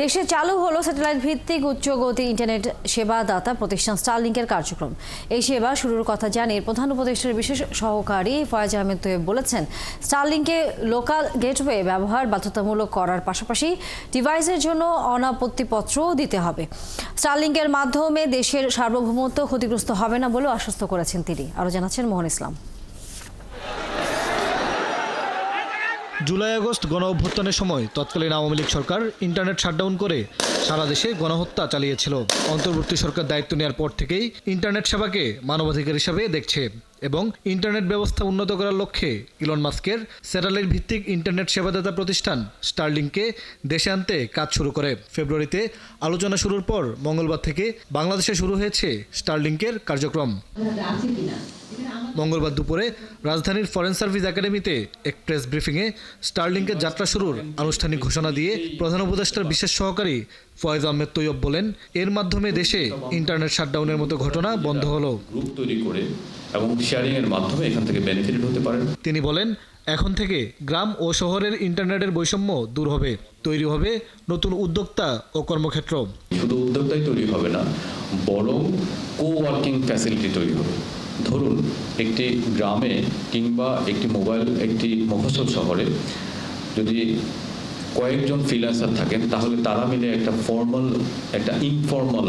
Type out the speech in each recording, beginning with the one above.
দেশে চালু হলো স্যাটেলাইট ভিত্তিক উচ্চগতি ইন্টারনেট সেবাদাতা প্রতিষ্ঠান স্টারলিংকের কার্যক্রম। এই সেবা শুরুর কথা জানিয়ে প্রধান উপদেষ্টার বিশেষ সহকারী ফয়েজ আহমেদ তৈয়ব বলেছেন, স্টারলিংকে লোকাল গেটওয়ে ব্যবহার বাধ্যতামূলক করার পাশাপাশি ডিভাইসের জন্য অনাপত্তিপত্রও দিতে হবে। স্টারলিংকের মাধ্যমে দেশের সার্বভৌমত্ব ক্ষতিগ্রস্ত হবে না বলেও আশ্বস্ত করেছেন তিনি। আরও জানাচ্ছেন মোহন ইসলাম। জুলাই আগস্ট গণ অভ্যুত্থানের সময় তৎকালীন আওয়ামী লীগ সরকার ইন্টারনেট শাটডাউন করে সারা দেশে গণহত্যা চালিয়েছিল। অন্তর্বর্তী সরকার দায়িত্ব নেওয়ার পর থেকেই ইন্টারনেট সেবাকে মানবাধিকার হিসাবে দেখছে এবং ইন্টারনেট ব্যবস্থা উন্নত করার লক্ষ্যে ইলন মাস্কের স্যাটেলাইট ভিত্তিক ইন্টারনেট সেবাদাতা প্রতিষ্ঠান স্টারলিংকে দেশে আনতে কাজ শুরু করে। ফেব্রুয়ারিতে আলোচনা শুরুর পর মঙ্গলবার থেকে বাংলাদেশে শুরু হয়েছে স্টারলিংকের কার্যক্রম। মঙ্গলবার দুপুরে রাজধানীর ফরেন সার্ভিস একাডেমিতে এক প্রেস ব্রিফিংয়ে স্টারলিংকের যাত্রা শুরুর আনুষ্ঠানিক ঘোষণা দিয়ে প্রধান উপদেষ্টার বিশেষ সহকারী ফয়েজ আহমেদ তৈয়ব বলেন, এর মাধ্যমে দেশে ইন্টারনেট শাটডাউনের মতো ঘটনা বন্ধ হলো। গ্রুপ তৈরি করে এবং শেয়ারিং এর মাধ্যমে এখান থেকে বেনিফিট হতে পারেন। তিনি বলেন, এখন থেকে গ্রাম ও শহরের ইন্টারনেটের বৈষম্য দূর হবে, তৈরি হবে নতুন উদ্যোক্তা ও কর্মক্ষেত্র। শুধু উদ্যোক্তাই তৈরি হবে না, বরং কো ওয়ার্কিং ফ্যাসিলিটি তৈরি হবে। ধরুন একটি গ্রামে কিংবা একটি মফস্বল শহরে যদি কয়েকজন ফ্রিল্যান্সার থাকেন, তাহলে তারা মিলে একটা ইনফর্মাল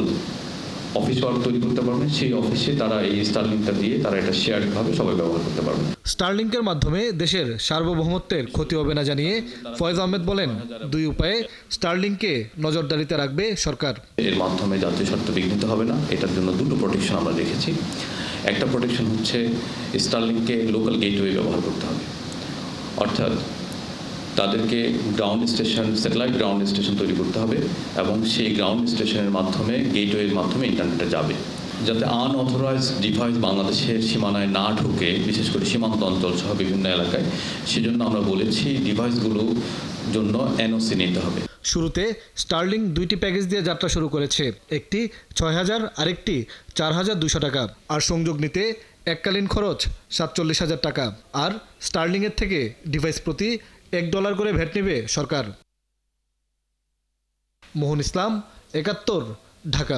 অফিস ওয়ার্ক তৈরি করতে পারবেন। সেই অফিসে তারা এই স্টারলিংকটা দিয়ে তারা এটা শেয়ারভাবে সবাই ব্যবহার করতে পারবেন। স্টারলিংকের মাধ্যমে দেশের সার্বভৌমত্বের ক্ষতি হবে না জানিয়ে ফয়েজ আহমেদ বলেন, দুই উপায়ে স্টারলিংকে নজরদারিতে রাখবে সরকার। এর মাধ্যমে জাতীয় স্বার্থ বিঘ্নিত হবে না, এটার জন্য দুটো প্রোটেকশন আমরা রেখেছি। একটা প্রোটেকশন হচ্ছে স্টারলিংকে লোকাল গেটওয়ে ব্যবহার করতে হবে, অর্থাৎ তাদেরকে স্যাটেলাইট গ্রাউন্ড স্টেশন তৈরি করতে হবে এবং সেই গ্রাউন্ড স্টেশনের মাধ্যমে গেটওয়ের মাধ্যমে ইন্টারনেটে যাবে, যাতে আনঅথরাইজড ডিভাইস বাংলাদেশের সীমানায় না ঢুকে, বিশেষ করে সীমান্ত অঞ্চল সহ বিভিন্ন এলাকায়। সেজন্য আমরা বলেছি ডিভাইসগুলোর জন্য এনওসি নিতে হবে। শুরুতে স্টারলিং দুইটি প্যাকেজ দিয়ে যাত্রা শুরু করেছে, একটি ৬,০০০, আরেকটি ৪,২০০ টাকা। আর সংযোগ নিতে এককালীন খরচ ৪৭,০০০ টাকা। আর স্টারলিংয়ের থেকে ডিভাইস প্রতি $1 করে ভ্যাট নেবে সরকার। মোহন ইসলাম, ৭১, ঢাকা।